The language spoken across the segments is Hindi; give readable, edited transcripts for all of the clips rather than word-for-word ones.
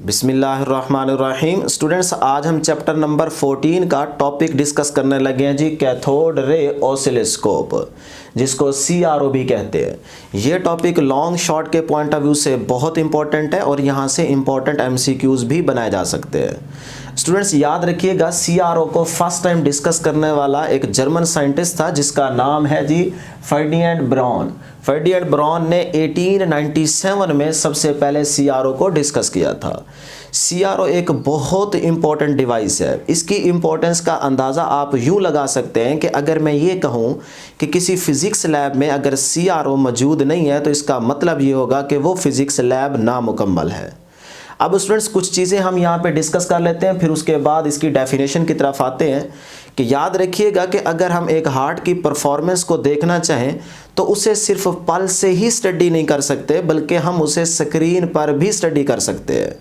बिस्मिल्लाहिर्रहमानिर्रहीम। स्टूडेंट्स, आज हम चैप्टर नंबर 14 का टॉपिक डिस्कस करने लगे हैं जी, कैथोड रे ऑसिलोस्कोप, जिसको CRO भी कहते हैं। ये टॉपिक लॉन्ग शॉर्ट के पॉइंट ऑफ व्यू से बहुत इंपॉर्टेंट है और यहाँ से इंपॉर्टेंट MCQs भी बनाए जा सकते हैं। स्टूडेंट्स, याद रखिएगा, CRO को फर्स्ट टाइम डिस्कस करने वाला एक जर्मन साइंटिस्ट था जिसका नाम है जी फर्डिनेंड ब्राउन। फर्डिनेंड ब्राउन ने 1897 में सबसे पहले CRO को डिस्कस किया था। CRO एक बहुत इंपॉर्टेंट डिवाइस है। इसकी इंपॉर्टेंस का अंदाज़ा आप यूँ लगा सकते हैं कि अगर मैं ये कहूँ कि किसी फिज़िक्स लैब में अगर CRO मौजूद नहीं है तो इसका मतलब ये होगा कि वो फिज़िक्स लैब नामुकम्मल है। अब स्टूडेंट्स, कुछ चीज़ें हम यहाँ पे डिस्कस कर लेते हैं, फिर उसके बाद इसकी डेफिनेशन की तरफ आते हैं। कि याद रखिएगा कि अगर हम एक हार्ट की परफॉर्मेंस को देखना चाहें तो उसे सिर्फ पल्स से ही स्टडी नहीं कर सकते, बल्कि हम उसे स्क्रीन पर भी स्टडी कर सकते हैं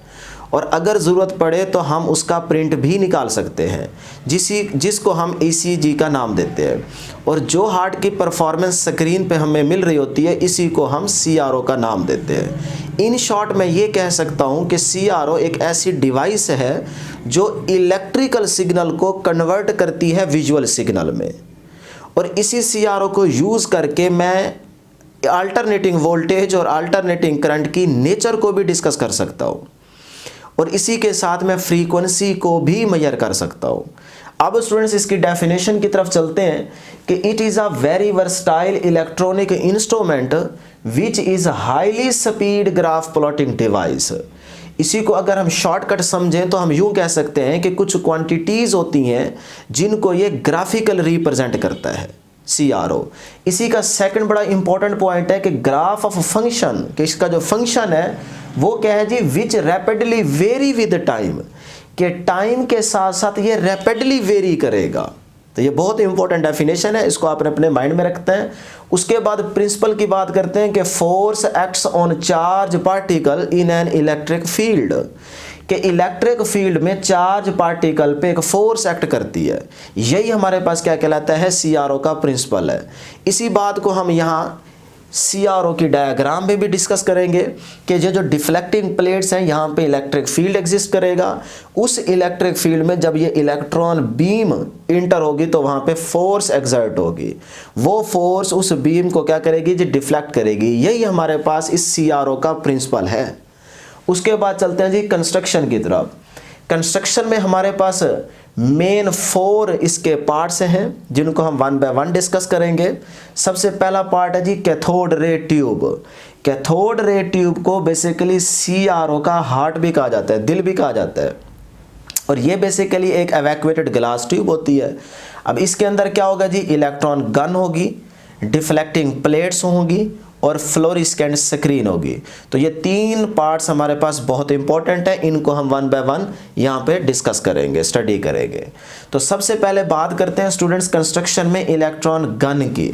और अगर ज़रूरत पड़े तो हम उसका प्रिंट भी निकाल सकते हैं, जिसको हम ECG का नाम देते हैं। और जो हार्ट की परफॉर्मेंस स्क्रीन पे हमें मिल रही होती है, इसी को हम CRO का नाम देते हैं। इन शॉर्ट मैं ये कह सकता हूँ कि CRO एक ऐसी डिवाइस है जो इलेक्ट्रिकल सिग्नल को कन्वर्ट करती है विजुअल सिग्नल में, और इसी CRO को यूज़ करके मैं अल्टरनेटिंग वोल्टेज और अल्टरनेटिंग करंट की नेचर को भी डिस्कस कर सकता हूँ, और इसी के साथ मैं फ्रीक्वेंसी को भी मेजर कर सकता हूँ। अब स्टूडेंट्स, इसकी डेफिनेशन की तरफ चलते हैं कि it is a very versatile electronic instrument which is highly speed graph plotting device. इसी को अगर हम शॉर्टकट समझें तो हम यूँ कह सकते हैं कि कुछ क्वांटिटीज़ होती हैं जिनको ये ग्राफिकल रिप्रेजेंट करता है CRO। इसी का सेकंड बड़ा इंपॉर्टेंट पॉइंट है कि ग्राफ ऑफ फंक्शन, कि इसका जो फंक्शन है वो क्या है जी, विच रैपिडली वेरी विद टाइम, कि टाइम के साथ साथ ये रैपिडली वेरी करेगा। तो ये बहुत इंपॉर्टेंट डेफिनेशन है, इसको आप अपने माइंड में रखते हैं। उसके बाद प्रिंसिपल की बात करते हैं कि force acts on charge particle in an electric field, कि इलेक्ट्रिक फील्ड में चार्ज पार्टिकल पे एक फोर्स एक्ट करती है। यही हमारे पास क्या कहलाता है, CRO का प्रिंसिपल है। इसी बात को हम यहाँ CRO की डायग्राम में भी डिस्कस करेंगे कि ये जो डिफ्लेक्टिंग प्लेट्स हैं, यहाँ पे इलेक्ट्रिक फील्ड एग्जिस्ट करेगा। उस इलेक्ट्रिक फील्ड में जब ये इलेक्ट्रॉन बीम इंटर होगी तो वहाँ पे फोर्स एक्सर्ट होगी। वो फोर्स उस बीम को क्या करेगी जी, डिफ्लेक्ट करेगी। यही हमारे पास इस CRO का प्रिंसिपल है। उसके बाद चलते हैं जी कंस्ट्रक्शन की तरफ। कंस्ट्रक्शन में हमारे पास मेन 4 इसके पार्ट्स हैं जिनको हम वन बाय वन डिस्कस करेंगे। सबसे पहला पार्ट है जी cathode ray tube. Cathode ray tube को बेसिकली CRO का हार्ट भी कहा जाता है, दिल भी कहा जाता है, और ये बेसिकली एक एवैक्यूएटेड ग्लास ट्यूब होती है। अब इसके अंदर क्या होगा जी, इलेक्ट्रॉन गन होगी, डिफ्लेक्टिंग प्लेट्स होंगी और फ्लोरिस्केंट स्क्रीन होगी। तो ये 3 पार्ट्स हमारे पास बहुत इंपॉर्टेंट है, इनको हम वन बाय वन यहाँ पे डिस्कस करेंगे, स्टडी करेंगे। तो सबसे पहले बात करते हैं स्टूडेंट्स कंस्ट्रक्शन में इलेक्ट्रॉन गन की।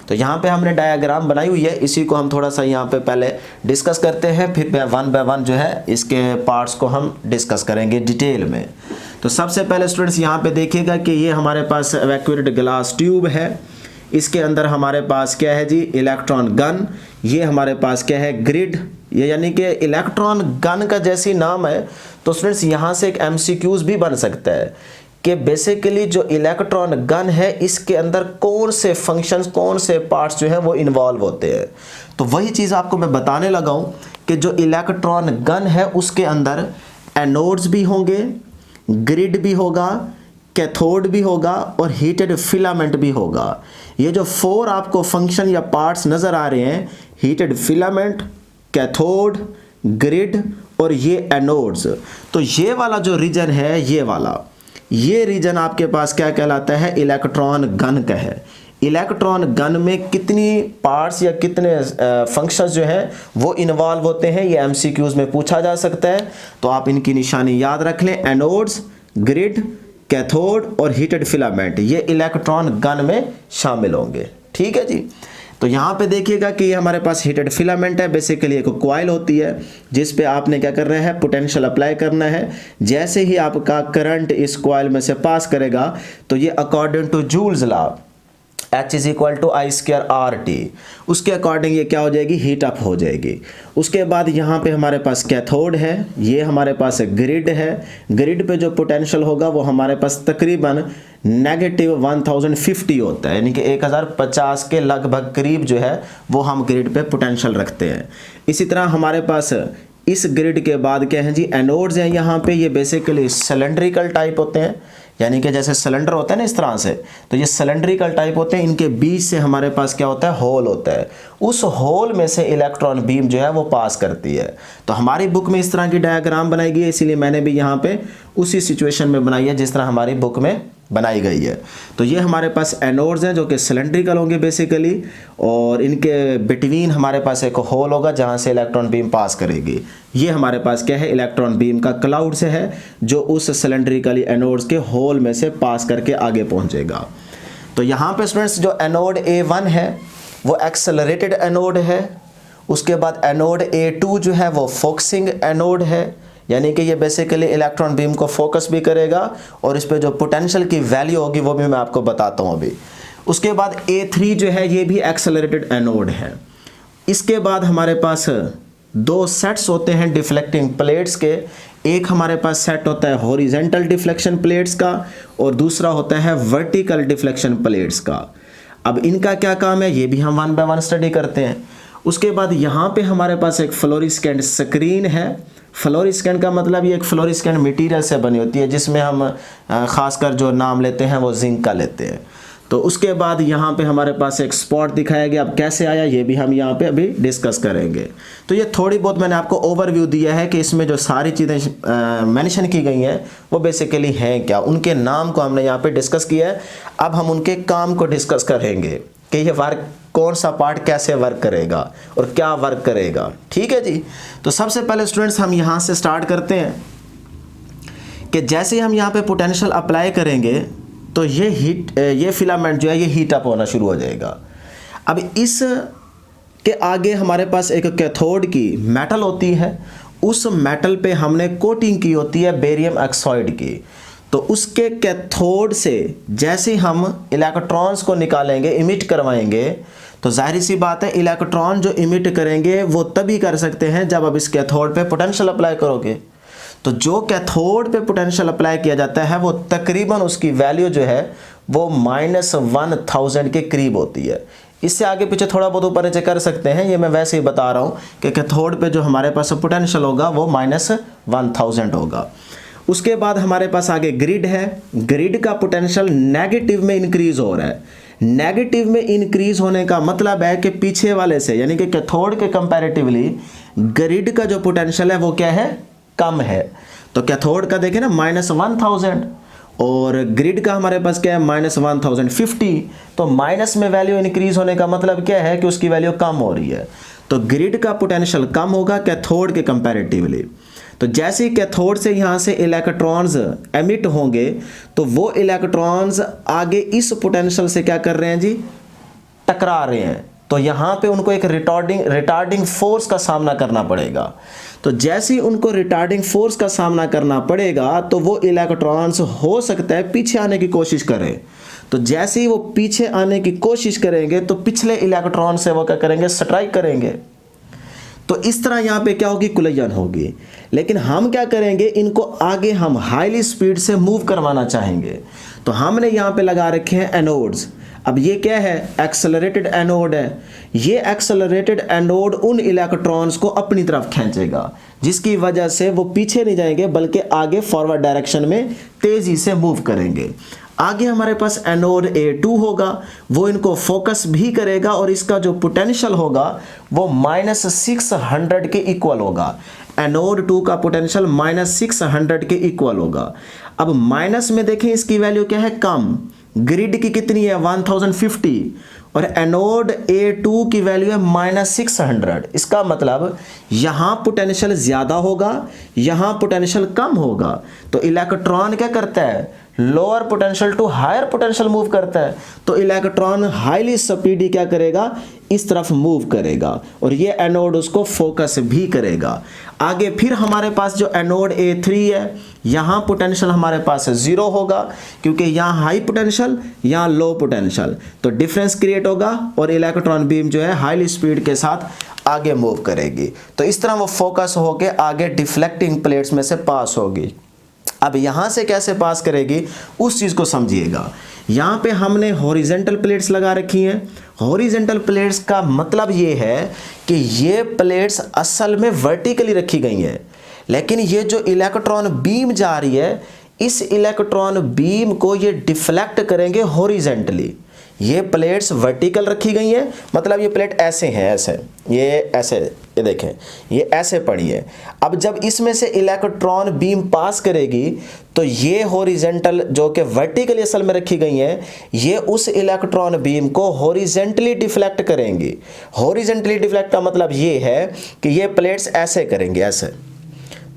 तो यहाँ पे हमने डायग्राम बनाई हुई है, इसी को हम थोड़ा सा यहाँ पे पहले डिस्कस करते हैं, फिर वन बाय वन जो है इसके पार्ट्स को हम डिस्कस करेंगे डिटेल में। तो सबसे पहले स्टूडेंट्स यहाँ पे देखिएगा कि ये हमारे पास एवैक्यूएटेड ग्लास ट्यूब है। इसके अंदर हमारे पास क्या है जी, इलेक्ट्रॉन गन। ये हमारे पास क्या है, ग्रिड। ये यानी कि इलेक्ट्रॉन गन का जैसी नाम है, तो स्टूडेंट्स यहाँ से एक MCQs भी बन सकता है कि बेसिकली जो इलेक्ट्रॉन गन है इसके अंदर कौन से फंक्शंस, कौन से पार्ट्स जो है वो इन्वॉल्व होते हैं। तो वही चीज़ आपको मैं बताने लगा हूँ कि जो इलेक्ट्रॉन गन है उसके अंदर एनोड्स भी होंगे, ग्रिड भी होगा, कैथोड भी होगा और हीटेड फिलामेंट भी होगा। ये जो 4 आपको फंक्शन या पार्ट्स नज़र आ रहे हैं, हीटेड फिलामेंट, कैथोड, ग्रिड और ये एनोड्स, तो ये वाला जो रीजन है, ये रीजन आपके पास क्या कहलाता है, इलेक्ट्रॉन गन का है। इलेक्ट्रॉन गन में कितनी पार्ट्स या कितने फंक्शंस जो हैं वो इन्वॉल्व होते हैं, ये MCQs में पूछा जा सकता है। तो आप इनकी निशानी याद रख लें, एनोड्स, ग्रिड, कैथोड और हीटेड फिलामेंट, ये इलेक्ट्रॉन गन में शामिल होंगे। ठीक है जी। तो यहाँ पे देखिएगा कि ये हमारे पास हीटेड फिलामेंट है। बेसिकली एक कॉइल होती है जिस पे आपने क्या करना है, पोटेंशियल अप्लाई करना है। जैसे ही आपका करंट इस कॉइल में से पास करेगा तो ये according to Joule's law H is equal to I square R T, उसके अकॉर्डिंग ये क्या हो जाएगी, हीट अप हो जाएगी। उसके बाद यहाँ पे हमारे पास कैथोड है, ये हमारे पास ग्रिड है, ग्रिड पे जो पोटेंशियल होगा वो हमारे पास तकरीबन -1050 होता है, यानी कि 1050 के लगभग करीब जो है वो हम ग्रिड पे पोटेंशियल रखते हैं। इसी तरह हमारे पास इस ग्रिड के बाद क्या है जी, एनोड्स हैं यहाँ पे, ये बेसिकली सिलेंड्रिकल टाइप होते हैं, यानी कि जैसे सिलेंडर होता है ना इस तरह से, तो ये सिलेंड्रिकल टाइप होते हैं, इनके बीच से हमारे पास क्या होता है, होल होता है, उस होल में से इलेक्ट्रॉन बीम जो है वो पास करती है। तो हमारी बुक में इस तरह की डायग्राम बनाई गई है, इसीलिए मैंने भी यहाँ पे उसी सिचुएशन में बनाई है जिस तरह हमारी बुक में बनाई गई है। तो ये हमारे पास एनोड्स हैं जो कि सिलेंड्रिकल होंगे बेसिकली, और इनके बिटवीन हमारे पास एक होल होगा जहाँ से इलेक्ट्रॉन बीम पास करेगी। ये हमारे पास क्या है, इलेक्ट्रॉन बीम का क्लाउड से है जो उस सिलेंड्रिकली एनोड्स के होल में से पास करके आगे पहुँचेगा। तो यहाँ पे स्टूडेंट्स जो एनोड A1 है वो एक्सेलरेटेड एनोड है, उसके बाद एनोड A2 जो है वो फोकसिंग एनोड है, यानी कि ये बेसिकली इलेक्ट्रॉन बीम को फोकस भी करेगा और इस पे जो पोटेंशियल की वैल्यू होगी वो भी मैं आपको बताता हूँ अभी। उसके बाद A3 जो है ये भी एक्सेलरेटेड एनोड है। इसके बाद हमारे पास दो सेट्स होते हैं डिफ्लेक्टिंग प्लेट्स के, एक हमारे पास सेट होता है हॉरिजेंटल डिफ्लेक्शन प्लेट्स का और दूसरा होता है वर्टिकल डिफ्लेक्शन प्लेट्स का। अब इनका क्या काम है ये भी हम 1 बाय 1 स्टडी करते हैं। उसके बाद यहाँ पे हमारे पास एक फ्लोरिस्केंट स्क्रीन है। फ्लोरिस्केंट का मतलब ये एक फ्लोरिस्केंट मटेरियल से बनी होती है जिसमें हम खासकर जो नाम लेते हैं वो जिंक का लेते हैं। तो उसके बाद यहाँ पे हमारे पास एक स्पॉट दिखाया गया, अब कैसे आया ये भी हम यहाँ पे अभी डिस्कस करेंगे। तो ये थोड़ी बहुत मैंने आपको ओवरव्यू दिया है कि इसमें जो सारी चीज़ें मेंशन की गई हैं वो बेसिकली हैं क्या, उनके नाम को हमने यहाँ पे डिस्कस किया है। अब हम उनके काम को डिस्कस करेंगे कि ये वर्क कौन सा पार्ट कैसे वर्क करेगा और क्या वर्क करेगा, ठीक है जी। तो सबसे पहले स्टूडेंट्स हम यहाँ से स्टार्ट करते हैं कि जैसे हम यहाँ पे पोटेंशियल अप्लाई करेंगे तो ये फिलामेंट जो है ये हीट अप होना शुरू हो जाएगा। अब इस के आगे हमारे पास एक कैथोड की मेटल होती है, उस मेटल पे हमने कोटिंग की होती है बेरियम ऑक्साइड की। तो उसके कैथोड से जैसे हम इलेक्ट्रॉन्स को निकालेंगे, इमिट करवाएंगे, तो जाहिर सी बात है इलेक्ट्रॉन जो इमिट करेंगे वो तभी कर सकते हैं जब आप इस कैथोड पे पोटेंशियल अप्लाई करोगे। तो जो कैथोड पे पोटेंशियल अप्लाई किया जाता है वो तकरीबन उसकी वैल्यू जो है वो -1000 के करीब होती है। इससे आगे पीछे थोड़ा बहुत ऊपर नीचे कर सकते हैं, ये मैं वैसे ही बता रहा हूँ कि कैथोड पे जो हमारे पास पोटेंशियल होगा वो -1000 होगा। उसके बाद हमारे पास आगे ग्रिड है। ग्रिड का पोटेंशियल नेगेटिव में इंक्रीज हो रहा है। नेगेटिव में इंक्रीज होने का मतलब है कि पीछे वाले से यानी कि कैथोड के कंपैरेटिवली ग्रिड का जो पोटेंशियल है वो क्या है, कम है। तो कैथोड का देखें ना -1000 और ग्रिड का हमारे पास क्या है -1050। तो माइनस में वैल्यू इंक्रीज होने का मतलब क्या है कि उसकी वैल्यू कम हो रही है। तो ग्रिड का पोटेंशियल कम होगा कैथोड के कंपैरेटिवली। तो जैसे ही कैथोड से यहाँ से इलेक्ट्रॉन्स एमिट होंगे तो वो इलेक्ट्रॉन्स आगे इस पोटेंशियल से क्या कर रहे हैं जी, टकरा रहे हैं। तो यहाँ पे उनको एक रिटार्डिंग फोर्स का सामना करना पड़ेगा। तो जैसे ही उनको रिटार्डिंग फोर्स का सामना करना पड़ेगा तो वो इलेक्ट्रॉन्स हो सकता है पीछे आने की कोशिश करें। तो जैसे ही वो पीछे आने की कोशिश करेंगे तो पिछले इलेक्ट्रॉन से वो क्या करेंगे, स्ट्राइक करेंगे। तो इस तरह यहाँ पे क्या होगी, कुलयन होगी। लेकिन हम क्या करेंगे, इनको आगे हम हाईली स्पीड से मूव करवाना चाहेंगे। तो हमने यहाँ पे लगा रखे हैं एनोड्स। अब ये क्या है, एक्सेलरेटेड एनोड है। ये एक्सेलरेटेड एनोड उन इलेक्ट्रॉन्स को अपनी तरफ खींचेगा जिसकी वजह से वो पीछे नहीं जाएंगे बल्कि आगे फॉरवर्ड डायरेक्शन में तेजी से मूव करेंगे। आगे हमारे पास एनोड A2 होगा, वो इनको फोकस भी करेगा और इसका जो पोटेंशियल होगा वो -600 के इक्वल होगा। एनोड 2 का पोटेंशियल -600 के इक्वल होगा। अब माइनस में देखें इसकी वैल्यू क्या है, कम। ग्रिड की कितनी है 1050 और एनोड A2 की वैल्यू है -600। इसका मतलब यहाँ पोटेंशियल ज़्यादा होगा, यहाँ पोटेंशियल कम होगा। तो इलेक्ट्रॉन क्या करता है, lower potential to higher potential move करता है। तो इलेक्ट्रॉन हाईली स्पीडी क्या करेगा, इस तरफ मूव करेगा और ये एनोड उसको फोकस भी करेगा। आगे फिर हमारे पास जो एनोड A3 है, यहाँ पोटेंशियल हमारे पास 0 होगा क्योंकि यहाँ हाई पोटेंशियल, यहाँ लो पोटेंशियल, तो डिफरेंस क्रिएट होगा और इलेक्ट्रॉन बीम जो है हाई स्पीड के साथ आगे मूव करेगी। तो इस तरह वो फोकस होके आगे डिफ्लेक्टिंग प्लेट्स में से पास होगी। अब यहाँ से कैसे पास करेगी उस चीज़ को समझिएगा। यहाँ पे हमने हॉरिजेंटल प्लेट्स लगा रखी हैं। हॉरिजेंटल प्लेट्स का मतलब ये है कि ये प्लेट्स असल में वर्टिकली रखी गई हैं, लेकिन ये जो इलेक्ट्रॉन बीम जा रही है, इस इलेक्ट्रॉन बीम को ये डिफ्लेक्ट करेंगे हॉरिजेंटली। ये प्लेट्स वर्टिकल रखी गई हैं, मतलब ये प्लेट ऐसे हैं, ऐसे, ये ऐसे, ये देखें, ये ऐसे पड़ी है। अब जब इसमें से इलेक्ट्रॉन बीम पास करेगी तो ये हॉरिजेंटल जो कि वर्टिकली असल में रखी गई हैं, ये उस इलेक्ट्रॉन बीम को हॉरिजेंटली डिफ्लेक्ट करेंगी। हॉरिजेंटली डिफ्लेक्ट का मतलब ये है कि ये प्लेट्स ऐसे करेंगे, ऐसे।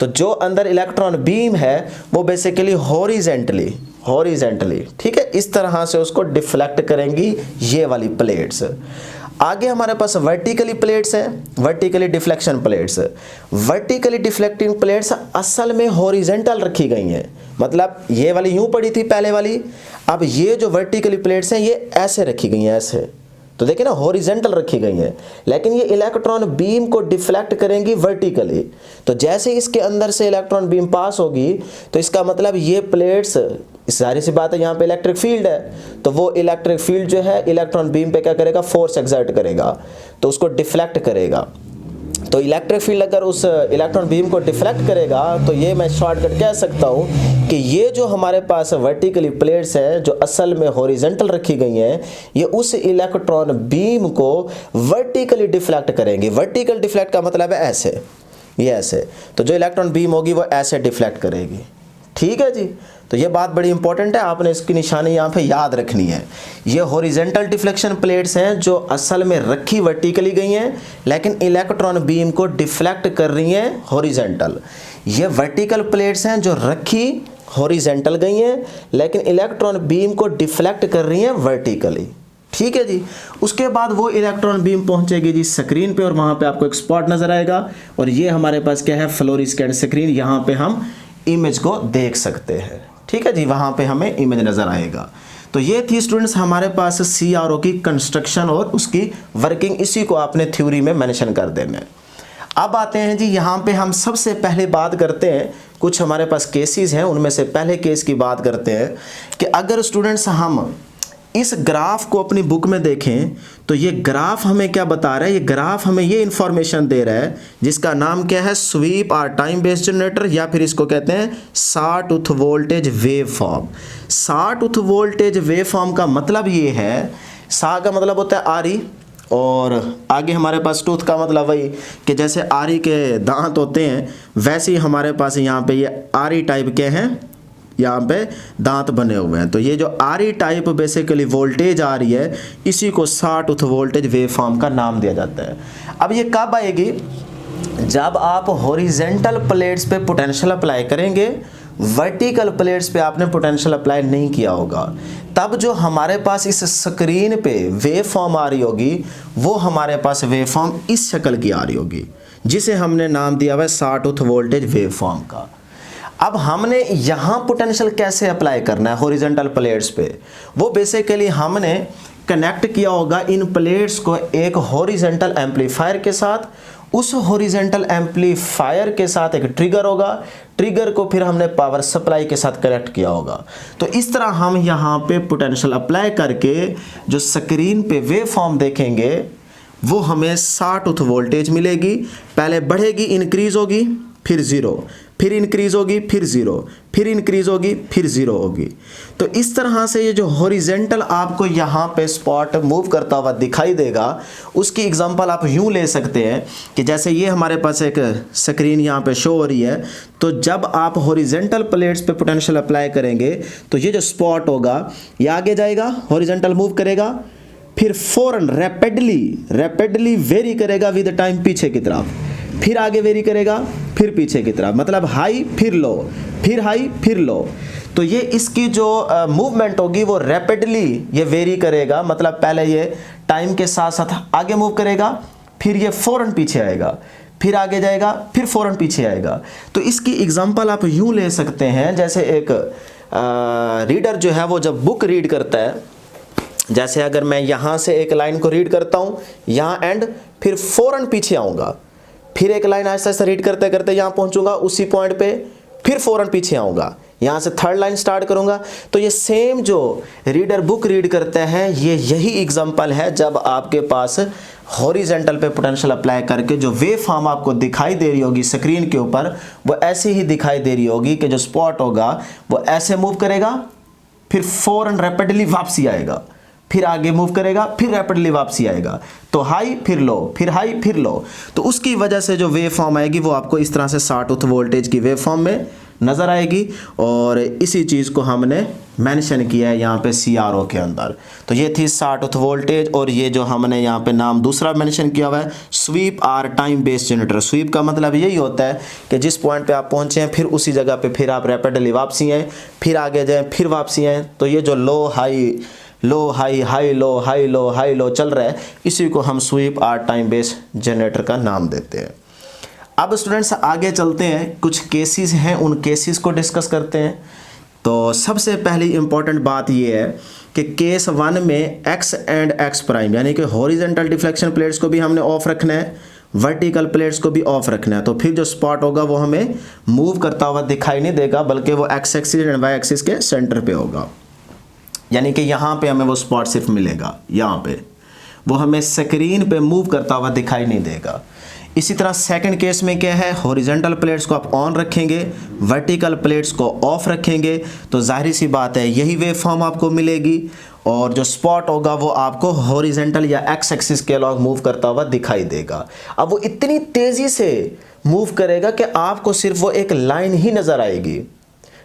तो जो अंदर इलेक्ट्रॉन बीम है वो बेसिकली हॉरिजेंटली, ठीक है, इस तरह से उसको डिफ्लेक्ट करेंगी ये वाली प्लेट्स। आगे हमारे पास वर्टिकली प्लेट्स हैं, vertically deflection plates. Vertically deflecting plates असल में हॉरिजेंटल रखी गई हैं, मतलब ये वाली यूं पड़ी थी पहले वाली, अब ये जो वर्टिकली प्लेट्स हैं ये ऐसे रखी गई हैं, ऐसे। तो देखिए ना, हॉरिजेंटल रखी गई हैं, लेकिन ये इलेक्ट्रॉन बीम को डिफ्लेक्ट करेंगी वर्टिकली। तो जैसे इसके अंदर से इलेक्ट्रॉन बीम पास होगी तो इसका मतलब ये प्लेट्स, सारी सी बात है, यहाँ पे इलेक्ट्रिक फील्ड है, तो वो इलेक्ट्रिक फील्ड जो है इलेक्ट्रॉन बीम पे क्या करेगा, फोर्स एक्सर्ट करेगा, तो उसको डिफ्लेक्ट करेगा। तो इलेक्ट्रिक फील्ड अगर उस इलेक्ट्रॉन बीम को डिफ्लेक्ट करेगा तो ये मैं शॉर्टकट कह सकता हूँ कि ये जो हमारे पास वर्टिकली प्लेट्स हैं जो असल में हॉरिजेंटल रखी गई हैं, ये उस इलेक्ट्रॉन बीम को वर्टिकली डिफ्लेक्ट करेंगी। वर्टिकल डिफ्लेक्ट का मतलब है ऐसे, ये ऐसे, तो जो इलेक्ट्रॉन बीम होगी वो ऐसे डिफ्लेक्ट करेगी। ठीक है जी, तो ये बात बड़ी इंपॉर्टेंट है, आपने इसकी निशानी यहाँ पे याद रखनी है। ये हॉरिजेंटल डिफ्लेक्शन प्लेट्स हैं जो असल में रखी वर्टिकली गई हैं, लेकिन इलेक्ट्रॉन बीम को डिफ्लेक्ट कर रही हैं हॉरिजेंटल। ये वर्टिकल प्लेट्स हैं जो रखी हॉरिजेंटल गई हैं, लेकिन इलेक्ट्रॉन बीम को डिफ्लेक्ट कर रही हैं वर्टिकली। ठीक है जी, उसके बाद वो इलेक्ट्रॉन बीम पहुंचेगी जी स्क्रीन पे और वहाँ पे आपको एक स्पॉट नज़र आएगा और ये हमारे पास क्या है, फ्लोरोसेंट स्क्रीन। यहाँ पे हम इमेज को देख सकते हैं। ठीक है जी, वहाँ पे हमें इमेज नज़र आएगा। तो ये थी स्टूडेंट्स हमारे पास CRO की कंस्ट्रक्शन और उसकी वर्किंग, इसी को आपने थ्योरी में मेंशन कर देना है। अब आते हैं जी, यहाँ पे हम सबसे पहले बात करते हैं, कुछ हमारे पास केसेस हैं, उनमें से पहले केस की बात करते हैं कि अगर स्टूडेंट्स हम इस ग्राफ को अपनी बुक में देखें तो ये ग्राफ हमें क्या बता रहा है, ये ग्राफ हमें ये इंफॉर्मेशन दे रहा है जिसका नाम क्या है, स्वीप और टाइम बेस्ड जनरेटर, या फिर इसको कहते हैं sawtooth voltage wave form. Sawtooth voltage wave form का मतलब ये है, सा का मतलब होता है आरी, और आगे हमारे पास टूथ का मतलब वही कि जैसे आरी के दांत होते हैं वैसे ही हमारे पास यहाँ पे ये आरी टाइप के हैं, यहाँ पे दांत बने हुए हैं। तो ये जो आरी टाइप बेसिकली वोल्टेज आ रही है, इसी को सॉटूथ वोल्टेज वेव फॉर्म का नाम दिया जाता है। अब ये कब आएगी, जब आप हॉरिजेंटल प्लेट्स पे पोटेंशियल अप्लाई करेंगे, वर्टिकल प्लेट्स पे आपने पोटेंशियल अप्लाई नहीं किया होगा, तब जो हमारे पास इस स्क्रीन पे वेव फॉर्म आ रही होगी वो हमारे पास वेव फॉर्म इस शक्ल की आ रही होगी, जिसे हमने नाम दिया हुआ है सॉटूथ वोल्टेज वेव फॉर्म का। अब हमने यहाँ पोटेंशियल कैसे अप्लाई करना है हॉरिजेंटल प्लेट्स पे, वो बेसिकली हमने कनेक्ट किया होगा इन प्लेट्स को एक हॉरिजेंटल एम्पलीफायर के साथ। उस हॉरिजेंटल एम्पलीफायर के साथ एक ट्रिगर होगा, ट्रिगर को फिर हमने पावर सप्लाई के साथ कनेक्ट किया होगा। तो इस तरह हम यहाँ पे पोटेंशियल अप्लाई करके जो स्क्रीन पे वेव फॉर्म देखेंगे वो हमें सॉटूथ वोल्टेज मिलेगी। पहले बढ़ेगी, इंक्रीज होगी, फिर ज़ीरो, फिर इंक्रीज होगी, फिर ज़ीरो, फिर इंक्रीज होगी, फिर ज़ीरो होगी। तो इस तरह से ये जो हॉरिजेंटल आपको यहाँ पे स्पॉट मूव करता हुआ दिखाई देगा, उसकी एग्जांपल आप यूँ ले सकते हैं कि जैसे ये हमारे पास एक स्क्रीन यहाँ पे शो हो रही है, तो जब आप हॉरिजेंटल प्लेट्स पे पोटेंशियल अप्लाई करेंगे तो ये जो स्पॉट होगा ये आगे जाएगा, हॉरिजेंटल मूव करेगा, फिर फौरन रैपिडली वेरी करेगा विद टाइम पीछे की तरफ, फिर आगे वेरी करेगा, फिर पीछे की तरफ, मतलब हाई फिर लो, फिर हाई फिर लो। तो ये इसकी जो मूवमेंट होगी वो रैपिडली ये वेरी करेगा, मतलब पहले ये टाइम के साथ साथ आगे मूव करेगा, फिर ये फौरन पीछे आएगा, फिर आगे जाएगा, फिर फौरन पीछे आएगा। तो इसकी एग्जांपल आप यूं ले सकते हैं, जैसे एक रीडर जो है वो जब बुक रीड करता है, जैसे अगर मैं यहाँ से एक लाइन को रीड करता हूँ, यहाँ एंड, फिर फौरन पीछे आऊँगा, फिर एक लाइन आहिस्ता आहिस्ता रीड करते करते यहाँ पहुँचूंगा उसी पॉइंट पे, फिर फौरन पीछे आऊँगा, यहाँ से थर्ड लाइन स्टार्ट करूँगा। तो ये सेम जो रीडर बुक रीड करते हैं, ये यही एग्जांपल है जब आपके पास हॉरिजेंटल पे पोटेंशियल अप्लाई करके जो वेव फॉर्म आपको दिखाई दे रही होगी स्क्रीन के ऊपर, वो ऐसे ही दिखाई दे रही होगी कि जो स्पॉट होगा वो ऐसे मूव करेगा, फिर फौरन रैपिडली वापसी आएगा, फिर आगे मूव करेगा, फिर रैपिडली वापसी आएगा। तो हाई फिर लो, फिर हाई फिर लो। तो उसकी वजह से जो वेव फॉर्म आएगी वो आपको इस तरह से 60 वोल्टेज की वेव फॉर्म में नज़र आएगी। और इसी चीज़ को हमने मेंशन किया है यहाँ पे CRO के अंदर। तो ये थी 60 वोल्टेज, और ये जो हमने यहाँ पे नाम दूसरा मेंशन किया हुआ है sweep or time based generator. Sweep का मतलब यही होता है कि जिस पॉइंट पे आप पहुँचे हैं फिर उसी जगह पे फिर आप रैपिडली वापसी आएँ, फिर आगे जाएँ, फिर वापसी आएँ। तो ये जो low high low high high low high low high low चल रहा है, इसी को हम sweep or time based generator का नाम देते हैं। अब स्टूडेंट्स आगे चलते हैं, कुछ केसेस हैं, उन केसेस को डिस्कस करते हैं। तो सबसे पहली इंपॉर्टेंट बात ये है कि केस 1 में x एंड x प्राइम यानी कि हॉरिजॉन्टल डिफ्लेक्शन प्लेट्स को भी हमने ऑफ रखना है, वर्टिकल प्लेट्स को भी ऑफ रखना है। तो फिर जो स्पॉट होगा वो हमें मूव करता हुआ दिखाई नहीं देगा, बल्कि वो x axis and y axis के सेंटर पे होगा। यानी कि यहाँ पे हमें वो स्पॉट सिर्फ मिलेगा, यहाँ पे वो हमें स्क्रीन पे मूव करता हुआ दिखाई नहीं देगा। इसी तरह सेकंड केस में क्या है, हॉरिजॉन्टल प्लेट्स को आप ऑन रखेंगे, वर्टिकल प्लेट्स को ऑफ रखेंगे, तो जाहिर सी बात है यही वेव फॉर्म आपको मिलेगी, और जो स्पॉट होगा वो आपको हॉरिजॉन्टल या एक्स एक्सिस के अलॉन्ग मूव करता हुआ दिखाई देगा। अब वो इतनी तेज़ी से मूव करेगा कि आपको सिर्फ वो एक लाइन ही नज़र आएगी,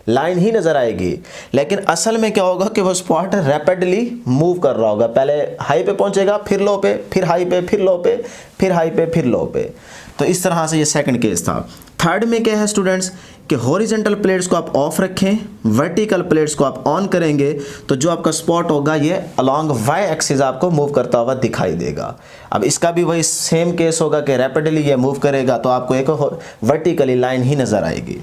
लाइन ही नज़र आएगी, लेकिन असल में क्या होगा कि वो स्पॉट रैपिडली मूव कर रहा होगा। पहले हाई पे पहुंचेगा, फिर लो पे, फिर हाई पे, फिर लो पे, फिर हाई पे, फिर लो पे। तो इस तरह से ये सेकंड केस था। थर्ड में क्या है स्टूडेंट्स कि हॉरिजॉन्टल प्लेट्स को आप ऑफ रखें, वर्टिकल प्लेट्स को आप ऑन करेंगे, तो जो आपका स्पॉट होगा ये अलॉन्ग वाई एक्सिस आपको मूव करता हुआ दिखाई देगा। अब इसका भी वही सेम केस होगा कि रैपिडली ये मूव करेगा तो आपको एक वर्टिकली लाइन ही नज़र आएगी।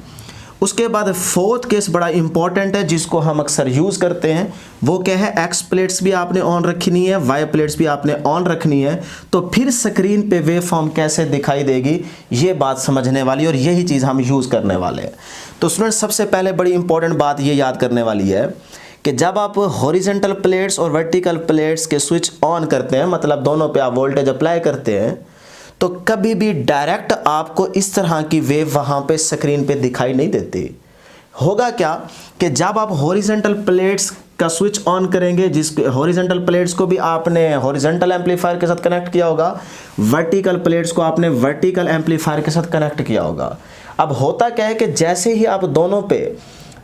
उसके बाद फोर्थ केस बड़ा इंपॉर्टेंट है जिसको हम अक्सर यूज़ करते हैं, वो क्या है, एक्स प्लेट्स भी आपने ऑन रखनी है, वाई प्लेट्स भी आपने ऑन रखनी है। तो फिर स्क्रीन पे वेव फॉर्म कैसे दिखाई देगी, ये बात समझने वाली और यही चीज़ हम यूज़ करने वाले हैं। तो स्टूडेंट्स सबसे पहले बड़ी इंपॉर्टेंट बात ये याद करने वाली है कि जब आप हॉरिजॉन्टल प्लेट्स और वर्टिकल प्लेट्स के स्विच ऑन करते हैं, मतलब दोनों पे आप वोल्टेज अप्लाई करते हैं, तो कभी भी डायरेक्ट आपको इस तरह की वेव वहाँ पे स्क्रीन पे दिखाई नहीं देती। होगा क्या कि जब आप हॉरिजॉन्टल प्लेट्स का स्विच ऑन करेंगे, जिस हॉरिजॉन्टल प्लेट्स को भी आपने हॉरिजॉन्टल एम्पलीफायर के साथ कनेक्ट किया होगा, वर्टिकल प्लेट्स को आपने वर्टिकल एम्पलीफायर के साथ कनेक्ट किया होगा। अब होता क्या है कि जैसे ही आप दोनों पे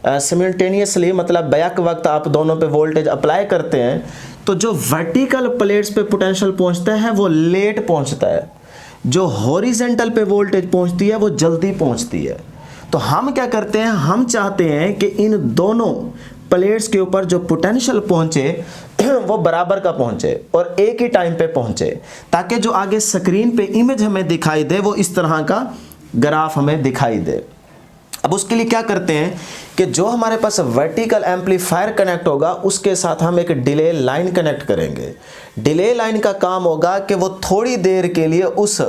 सिमिल्टेनियसली, मतलब बैक वक्त आप दोनों पे वोल्टेज अप्लाई करते हैं, तो जो वर्टिकल प्लेट्स पे पोटेंशियल पहुँचता है वो लेट पहुँचता है, जो हॉरिजॉन्टल पे वोल्टेज पहुंचती है वो जल्दी पहुंचती है। तो हम क्या करते हैं, हम चाहते हैं कि इन दोनों प्लेट्स के ऊपर जो पोटेंशियल पहुंचे वो बराबर का पहुंचे और एक ही टाइम पे पहुंचे, ताकि जो आगे स्क्रीन पे इमेज हमें दिखाई दे वो इस तरह का ग्राफ हमें दिखाई दे। अब उसके लिए क्या करते हैं कि जो हमारे पास वर्टिकल एम्पलीफायर कनेक्ट होगा उसके साथ हम एक डिले लाइन कनेक्ट करेंगे। डिले लाइन का काम होगा कि वो थोड़ी देर के लिए उस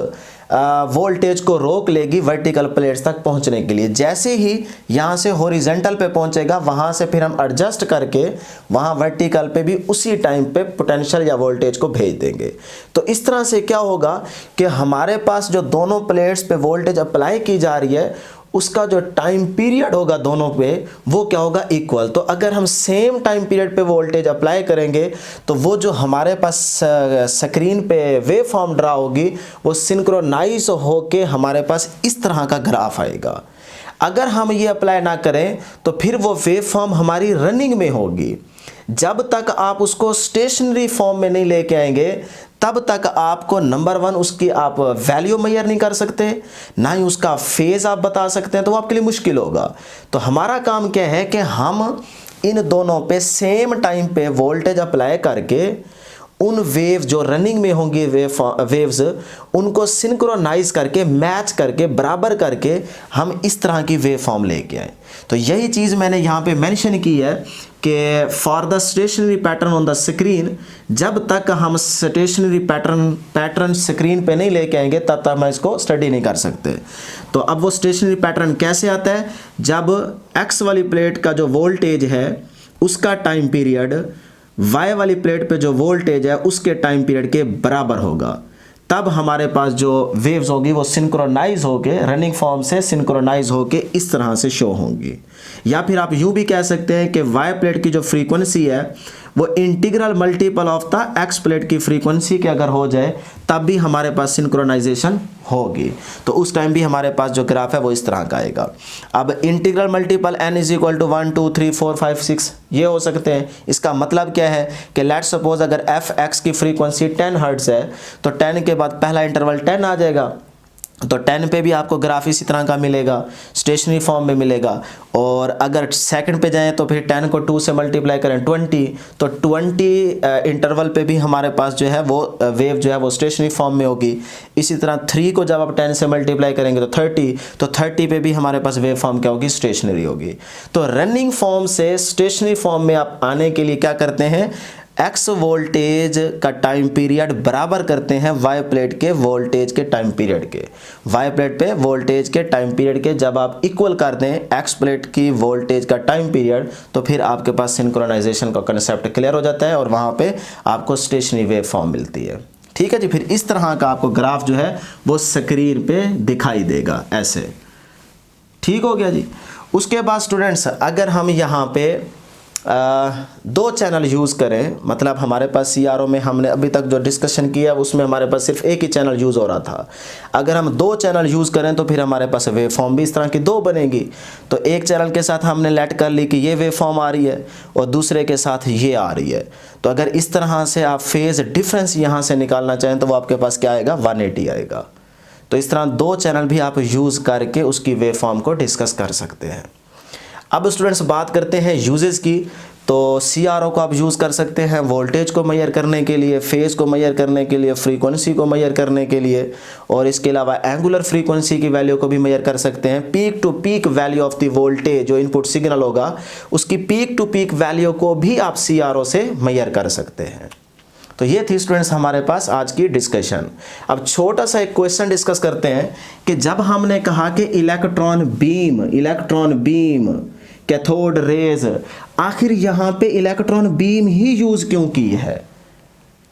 वोल्टेज को रोक लेगी वर्टिकल प्लेट्स तक पहुंचने के लिए। जैसे ही यहाँ से हॉरिजॉन्टल पे पहुंचेगा, वहाँ से फिर हम एडजस्ट करके वहाँ वर्टिकल पे भी उसी टाइम पे पोटेंशियल या वोल्टेज को भेज देंगे। तो इस तरह से क्या होगा कि हमारे पास जो दोनों प्लेट्स पे वोल्टेज अप्लाई की जा रही है उसका जो टाइम पीरियड होगा दोनों पे वो क्या होगा, इक्वल। तो अगर हम सेम टाइम पीरियड पे वोल्टेज अप्लाई करेंगे तो वो जो हमारे पास स्क्रीन पे वेव फॉर्म ड्रा होगी वो सिंक्रोनाइज होके हमारे पास इस तरह का ग्राफ आएगा। अगर हम ये अप्लाई ना करें तो फिर वो वेव फॉर्म हमारी रनिंग में होगी। जब तक आप उसको स्टेशनरी फॉर्म में नहीं लेके आएंगे तब तक आपको नंबर 1 उसकी आप वैल्यू मेजर नहीं कर सकते, ना ही उसका फेज आप बता सकते हैं, तो वो आपके लिए मुश्किल होगा। तो हमारा काम क्या है कि हम इन दोनों पे सेम टाइम पे वोल्टेज अप्लाई करके उन वेव जो रनिंग में होंगी वेव्स उनको सिंक्रोनाइज करके मैच करके बराबर करके हम इस तरह की वेव फॉर्म लेके आए। तो यही चीज़ मैंने यहाँ पे मेंशन की है कि for the stationary pattern on the screen, जब तक हम स्टेशनरी पैटर्न स्क्रीन पे नहीं लेके आएंगे तब तक हम इसको स्टडी नहीं कर सकते। तो अब वो स्टेशनरी पैटर्न कैसे आता है, जब एक्स वाली प्लेट का जो वोल्टेज है उसका टाइम पीरियड वाई वाली प्लेट पे जो वोल्टेज है उसके टाइम पीरियड के बराबर होगा, तब हमारे पास जो वेव्स होगी वो सिंक्रोनाइज होके रनिंग फॉर्म से सिंक्रोनाइज होके इस तरह से शो होंगी। या फिर आप यूँ भी कह सकते हैं कि वाई प्लेट की जो फ्रीक्वेंसी है वो integral multiple of the x plate की फ्रीक्वेंसी के अगर हो जाए तब भी हमारे पास सिंक्रोनाइजेशन होगी। तो उस टाइम भी हमारे पास जो ग्राफ है वो इस तरह का आएगा। अब integral multiple n is equal to 1 2 3 4 5 6 ये हो सकते हैं। इसका मतलब क्या है कि लेट्स सपोज अगर एफ एक्स की फ्रीक्वेंसी 10 हर्ट्ज है तो 10 के बाद पहला इंटरवल 10 आ जाएगा, तो 10 पे भी आपको ग्राफ इसी तरह का मिलेगा, स्टेशनरी फॉर्म में मिलेगा। और अगर सेकंड पे जाएं तो फिर 10 को 2 से मल्टीप्लाई करें 20, तो 20 इंटरवल पे भी हमारे पास जो है वो वेव जो है वो स्टेशनरी फॉर्म में होगी। इसी तरह 3 को जब आप 10 से मल्टीप्लाई करेंगे तो 30, तो 30 पे भी हमारे पास वेव फॉर्म क्या होगी, स्टेशनरी होगी। तो रनिंग फॉर्म से स्टेशनरी फॉर्म में आप आने के लिए क्या करते हैं, एक्स वोल्टेज का टाइम पीरियड बराबर करते हैं वाई प्लेट के वोल्टेज के टाइम पीरियड के। वाई प्लेट पे वोल्टेज के टाइम पीरियड के जब आप इक्वल कर दें एक्स प्लेट की वोल्टेज का टाइम पीरियड, तो फिर आपके पास सिंक्रोनाइजेशन का कंसेप्ट क्लियर हो जाता है और वहाँ पे आपको स्टेशनरी वेव फॉर्म मिलती है। ठीक है जी। फिर इस तरह का आपको ग्राफ जो है वो स्क्रीन पे दिखाई देगा ऐसे। ठीक हो गया जी। उसके बाद स्टूडेंट्स अगर हम यहाँ पे 2 चैनल यूज़ करें, मतलब हमारे पास CRO में हमने अभी तक जो डिस्कशन किया उसमें हमारे पास सिर्फ एक ही चैनल यूज़ हो रहा था। अगर हम 2 चैनल यूज़ करें तो फिर हमारे पास वेव फॉर्म भी इस तरह की 2 बनेगी। तो एक चैनल के साथ हमने लेट कर ली कि ये वेव फॉर्म आ रही है और दूसरे के साथ ये आ रही है। तो अगर इस तरह से आप फेज़ डिफरेंस यहाँ से निकालना चाहें तो वो आपके पास क्या आएगा, 180 आएगा। तो इस तरह 2 चैनल भी आप यूज़ करके उसकी वेव फॉर्म को डिस्कस कर सकते हैं। अब स्टूडेंट्स बात करते हैं यूजेस की। तो CRO को आप यूज़ कर सकते हैं वोल्टेज को मेजर करने के लिए, फेज़ को मेजर करने के लिए, फ्रीक्वेंसी को मेजर करने के लिए, और इसके अलावा एंगुलर फ्रीक्वेंसी की वैल्यू को भी मेजर कर सकते हैं। Peak to peak value of the voltage जो इनपुट सिग्नल होगा उसकी पीक टू पीक वैल्यू को भी आप CRO से मेजर कर सकते हैं। तो ये थी स्टूडेंट्स हमारे पास आज की डिस्कशन। अब छोटा सा एक क्वेश्चन डिस्कस करते हैं कि जब हमने कहा कि इलेक्ट्रॉन बीम कैथोड रेज, आखिर यहाँ पे इलेक्ट्रॉन बीम ही यूज़ क्यों की है,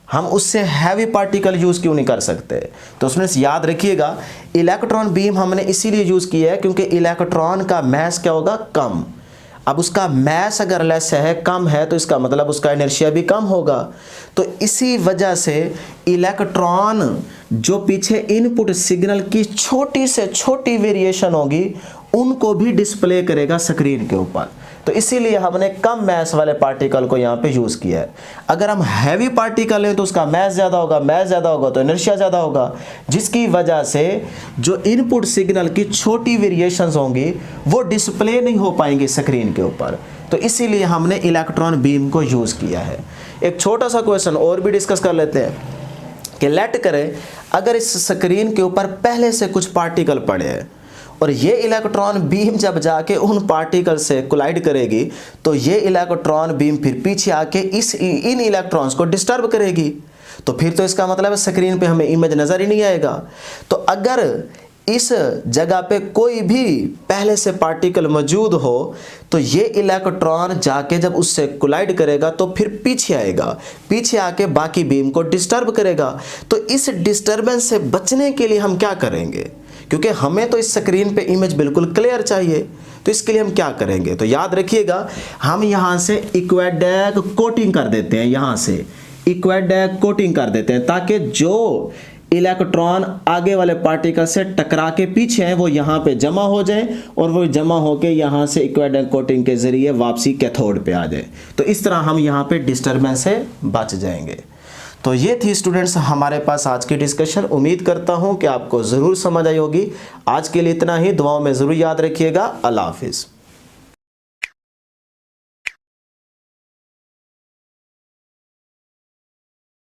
हम उससे हैवी पार्टिकल यूज़ क्यों नहीं कर सकते। तो स्टूडेंट्स याद रखिएगा इलेक्ट्रॉन बीम हमने इसीलिए यूज़ किया है क्योंकि इलेक्ट्रॉन का मैस क्या होगा, कम। अब उसका मैस अगर लेस है, कम है, तो इसका मतलब उसका इनर्शिया भी कम होगा। तो इसी वजह से इलेक्ट्रॉन जो पीछे इनपुट सिग्नल की छोटी से छोटी वेरिएशन होगी उनको भी डिस्प्ले करेगा स्क्रीन के ऊपर। तो इसीलिए हमने कम मैस वाले पार्टिकल को यहाँ पे यूज़ किया है। अगर हम हैवी पार्टिकल हैं तो उसका मैस ज़्यादा होगा तो इनर्शिया ज़्यादा होगा, जिसकी वजह से जो इनपुट सिग्नल की छोटी वेरिएशंस होंगी वो डिस्प्ले नहीं हो पाएंगी स्क्रीन के ऊपर। तो इसीलिए हमने इलेक्ट्रॉन बीम को यूज़ किया है। एक छोटा सा क्वेश्चन और भी डिस्कस कर लेते हैं कि लेट करें अगर इस स्क्रीन के ऊपर पहले से कुछ पार्टिकल पड़े हैं और ये इलेक्ट्रॉन बीम जब जाके उन पार्टिकल से कोलाइड करेगी तो ये इलेक्ट्रॉन बीम फिर पीछे आके इन इलेक्ट्रॉन्स को डिस्टर्ब करेगी। तो फिर तो इसका मतलब स्क्रीन पे हमें इमेज नज़र ही नहीं आएगा। तो अगर इस जगह पे कोई भी पहले से पार्टिकल मौजूद हो तो ये इलेक्ट्रॉन जाके जब उससे कोलाइड करेगा तो फिर पीछे आएगा, पीछे आके बाकी बीम को डिस्टर्ब करेगा। तो इस डिस्टर्बेंस से बचने के लिए हम क्या करेंगे, क्योंकि हमें तो इस स्क्रीन पे इमेज बिल्कुल क्लियर चाहिए, तो इसके लिए हम क्या करेंगे। तो याद रखिएगा हम यहाँ से इक्विडैक कोटिंग कर देते हैं, यहाँ से इक्विडैक कोटिंग कर देते हैं ताकि जो इलेक्ट्रॉन आगे वाले पार्टिकल से टकरा के पीछे हैं वो यहाँ पे जमा हो जाए और वो जमा होके यहाँ से इक्विडैक कोटिंग के जरिए वापसी कैथोड पे आ जाए। तो इस तरह हम यहाँ पे डिस्टर्बेंस से बच जाएंगे। तो ये थी स्टूडेंट्स हमारे पास आज की डिस्कशन। उम्मीद करता हूँ कि आपको ज़रूर समझ आई होगी। आज के लिए इतना ही। दुआओं में ज़रूर याद रखिएगा। अल्लाह हाफिज़।